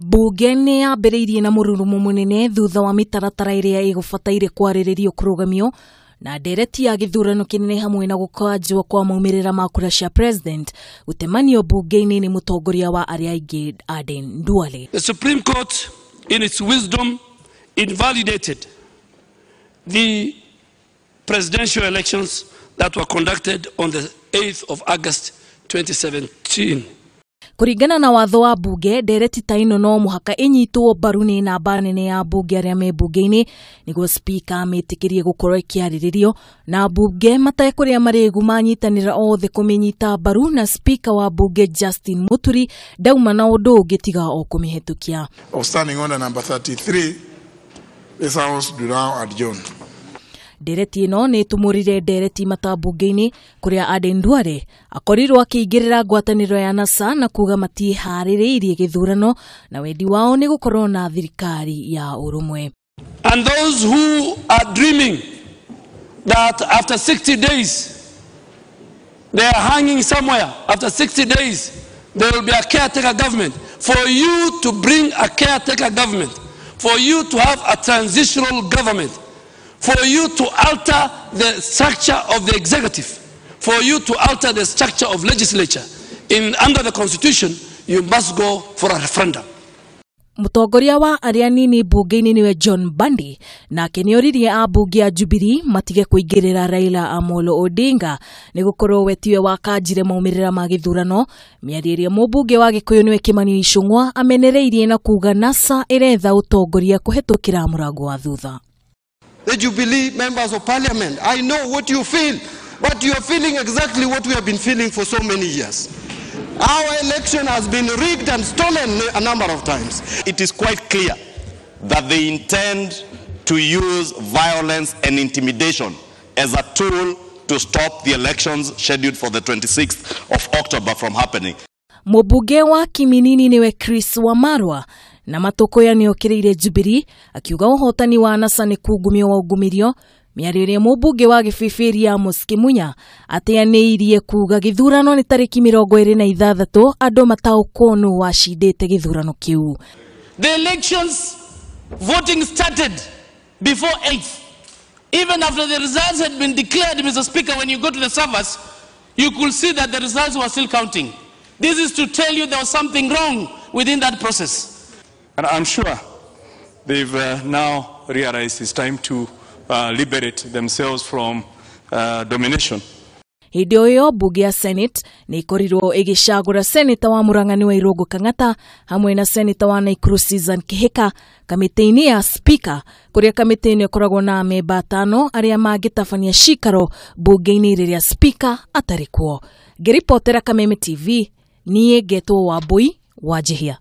Mbunge nĩ yambĩrĩirie na mũrurumo mũnene thutha wa mitaratara iria igũbataire kwariririo kũrũgamio na ndereti ya githurano kinene hamwe na gũkanjwo kwa moimirira ma kura cia president gutemanio mbunge-ini nĩ mũtongoria wa aria aingĩ Aden Duale. The Supreme Court in its wisdom invalidated the presidential elections that were conducted on the 8th of August 2017. Kuringana na watho wa mbunge, ndereti ta ĩno no mũhaka ĩnyitwo mbaru nĩ namba nene ya mbunge arĩa me mbunge-inĩ nĩguo speaker amĩtĩkĩrie gũkorwo ĩkĩarĩrĩrio, na mbunge matekũrĩa marĩgu manyitanĩra othe kũmĩnyita mbaru, na speaker wa mbunge Justin Muturi ndauma na ũndũ ũngĩ tiga o kũmĩhetũkia. Standing order number 33, this house do now adjourn. Ndereti ĩno nĩ ĩtumũrire ndereti matambunge-inĩ kuria Aden Duale akorirwo akĩingĩrĩra ngwataniro ya NASA na kuga matiĩharĩrĩirie gĩthurano na wendi wao nĩ gũkorwo na thirikari ya ũrũmwe. And those who are dreaming that after 60 days they are hanging somewhere, after 60 days there will be a caretaker government, for you to bring a caretaker government, for you to have a transitional government, for you to alter the structure of the executive, for you to alter the structure of legislature under the constitution, you must go for a referendum. Mũtongoria wa aria nini mbunge-inĩ niwe John Bandi nake nĩoririe ambunge ya Jubilee matige kũingĩrĩra Raila Amolo Odinga nĩgũkorwo we tiwe wakanjire moimirira ma gĩthurano. Mĩario ĩrĩa mũmbunge wa Gĩkũyũ niwe Kimani Ichung'wa amenereirie na kuga NASA ĩretha ũtongoria kũhetũkĩra mũrango wa thutha. The Jubilee members of parliament, I know what you feel, but you are feeling exactly what we have been feeling for so many years. Our election has been rigged and stolen a number of times. It is quite clear that they intend to use violence and intimidation as a tool to stop the elections scheduled for the 26th of October from happening. Mũmbunge wa Kiminini niwe Chris Wamarwa na matokoya nĩokereire Jubilee akiuga ũhotani wa NASA nĩ kungumio wa ugumirio. Mĩario ĩrĩa mũmbunge wa Gĩbĩbĩri Amos Kimunya ateanĩirie kuga gĩthurano nĩ tarĩki 26 andũ mataũkwo nũ wacindĩte gĩthurano kĩu. The elections voting started before 8th. Even after the results had been declared, Mr. Speaker, when you go to the servers, you could see that the results were still counting. This is to tell you there was something wrong within that process. And I'm sure they've now realized it's time to liberate themselves from domination. Hĩndĩ ĩyo mbunge ya Senate nĩ ĩkorirwo ĩgĩcagũra seneta wa Mũrang'ani wa Irũngũ Kang'ata hamwe na seneta wa Naikuru Susan Kihika kamĩtĩ-inĩ ya speaker, kuria kamĩtĩ-inĩ ĩkoragwo na amemba 5 arĩa mangĩtabania cikaro mbunge-inĩ rĩrĩa speaker atarĩ kuo. Ngĩripotera Kameme TV, niĩ ngetwo Wambui Njihia.